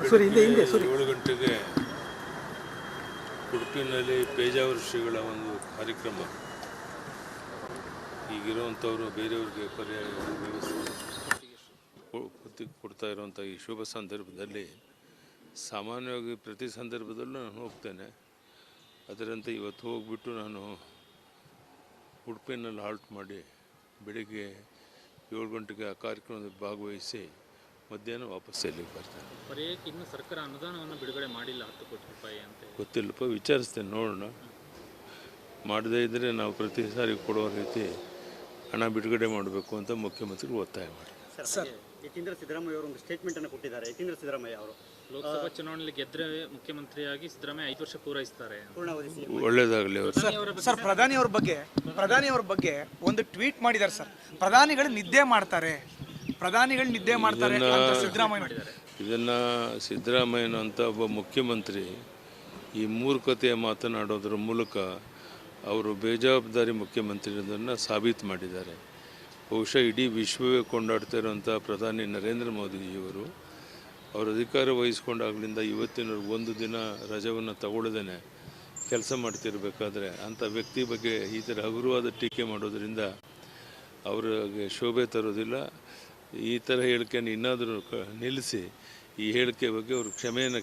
7 ಗಂಟೆಗೆ ಉಡುಪಿನಲ್ಲಿ ಪೇಜಾವರ ಶ್ರೀಗಳ ಒಂದು ಕಾರ್ಯಕ್ರಮ. ಈಗಿರುವಂಥವರು ಬೇರೆಯವ್ರಿಗೆ ಪರ್ಯಾಯ ವ್ಯವಸ್ಥೆ ಕೊಡ್ತಾ ಇರುವಂಥ ಈ ಶುಭ ಸಂದರ್ಭದಲ್ಲಿ ಸಾಮಾನ್ಯವಾಗಿ ಪ್ರತಿ ಸಂದರ್ಭದಲ್ಲೂ ನಾನು ಹೋಗ್ತೇನೆ. ಅದರಂತೆ ಇವತ್ತು ಹೋಗಿಬಿಟ್ಟು ನಾನು ಉಡುಪಿನಲ್ಲಿ ಹಾಲ್ಟ್ ಮಾಡಿ ಬೆಳಿಗ್ಗೆ 7 ಗಂಟೆಗೆ ಆ ಕಾರ್ಯಕ್ರಮದಲ್ಲಿ ಭಾಗವಹಿಸಿ ಮಧ್ಯಾಹ್ನ ವಾಪಸ್ ಇಲ್ಲಿಗೆ ಬರ್ತಾರೆ. ಪರ್ಯಾಯಕ್ಕೆ ಇನ್ನೂ ಸರ್ಕಾರ ಅನುದಾನವನ್ನು ಬಿಡುಗಡೆ ಮಾಡಿಲ್ಲ 10 ಕೋಟಿ ರೂಪಾಯಿ ಅಂತ. ಗೊತ್ತಿಲ್ಲಪ್ಪ, ವಿಚಾರಿಸ್ತೇನೆ, ನೋಡೋಣ. ಮಾಡದೇ ಇದ್ದರೆ ನಾವು ಪ್ರತಿ ಸಾರಿ ಕೊಡೋ ರೀತಿ ಹಣ ಬಿಡುಗಡೆ ಮಾಡಬೇಕು ಅಂತ ಮುಖ್ಯಮಂತ್ರಿಗಳು ಒತ್ತಾಯ ಮಾಡಿ. ಸರ್, ಯತೀಂದ್ರ ಸಿದ್ದರಾಮಯ್ಯ ಅವರು ಒಂದು ಸ್ಟೇಟ್ಮೆಂಟ್ ಅನ್ನು ಕೊಟ್ಟಿದ್ದಾರೆ. ಯತೀಂದ್ರ ಸಿದ್ದರಾಮಯ್ಯ ಅವರು ಲೋಕಸಭಾ ಚುನಾವಣೆಯಲ್ಲಿ ಗೆದ್ದರೆ ಮುಖ್ಯಮಂತ್ರಿಯಾಗಿ ಸಿದ್ದರಾಮಯ್ಯ 5 ವರ್ಷ ಪೂರೈಸ್ತಾರೆ. ಒಳ್ಳೇದಾಗಲಿ ಅವರು. ಸರ್, ಪ್ರಧಾನಿಯವ್ರ ಬಗ್ಗೆ ಒಂದು ಟ್ವೀಟ್ ಮಾಡಿದ್ದಾರೆ ಸರ್. ಪ್ರಧಾನಿಗಳು ನಿದ್ದೆ ಮಾಡ್ತಾರೆ ಅಂತ ಸಿದ್ದರಾಮಯ್ಯ. ಇದನ್ನು ಸಿದ್ದರಾಮಯ್ಯನಂತ ಒಬ್ಬ ಮುಖ್ಯಮಂತ್ರಿ ಈ ಮೂರ್ಖತೆಯ ಮಾತನಾಡೋದ್ರ ಮೂಲಕ ಅವರು ಬೇಜವಾಬ್ದಾರಿ ಮುಖ್ಯಮಂತ್ರಿ ಅನ್ನೋದನ್ನು ಸಾಬೀತು ಮಾಡಿದ್ದಾರೆ. ಬಹುಶಃ ಇಡೀ ವಿಶ್ವವೇ ಕೊಂಡಾಡ್ತಾ ಇರುವಂಥ ಪ್ರಧಾನಿ ನರೇಂದ್ರ ಮೋದಿಜಿಯವರು ಅವರು ಅಧಿಕಾರ ವಹಿಸ್ಕೊಂಡಾಗಲಿಂದ ಇವತ್ತಿನವರೆಗೂ ಒಂದು ದಿನ ರಜವನ್ನು ತಗೊಳ್ಳದೇನೆ ಕೆಲಸ ಮಾಡ್ತಿರ್ಬೇಕಾದ್ರೆ ಅಂಥ ವ್ಯಕ್ತಿ ಬಗ್ಗೆ ಈ ಥರ ಹಗುರವಾದ ಟೀಕೆ ಮಾಡೋದ್ರಿಂದ ಅವ್ರಿಗೆ ಶೋಭೆ ತರೋದಿಲ್ಲ. ಈ ಥರ ಹೇಳಿಕೆಯನ್ನು ಇನ್ನಾದರೂ ನಿಲ್ಲಿಸಿ ಈ ಹೇಳಿಕೆ ಬಗ್ಗೆ ಅವರು ಕ್ಷಮೆಯನ್ನು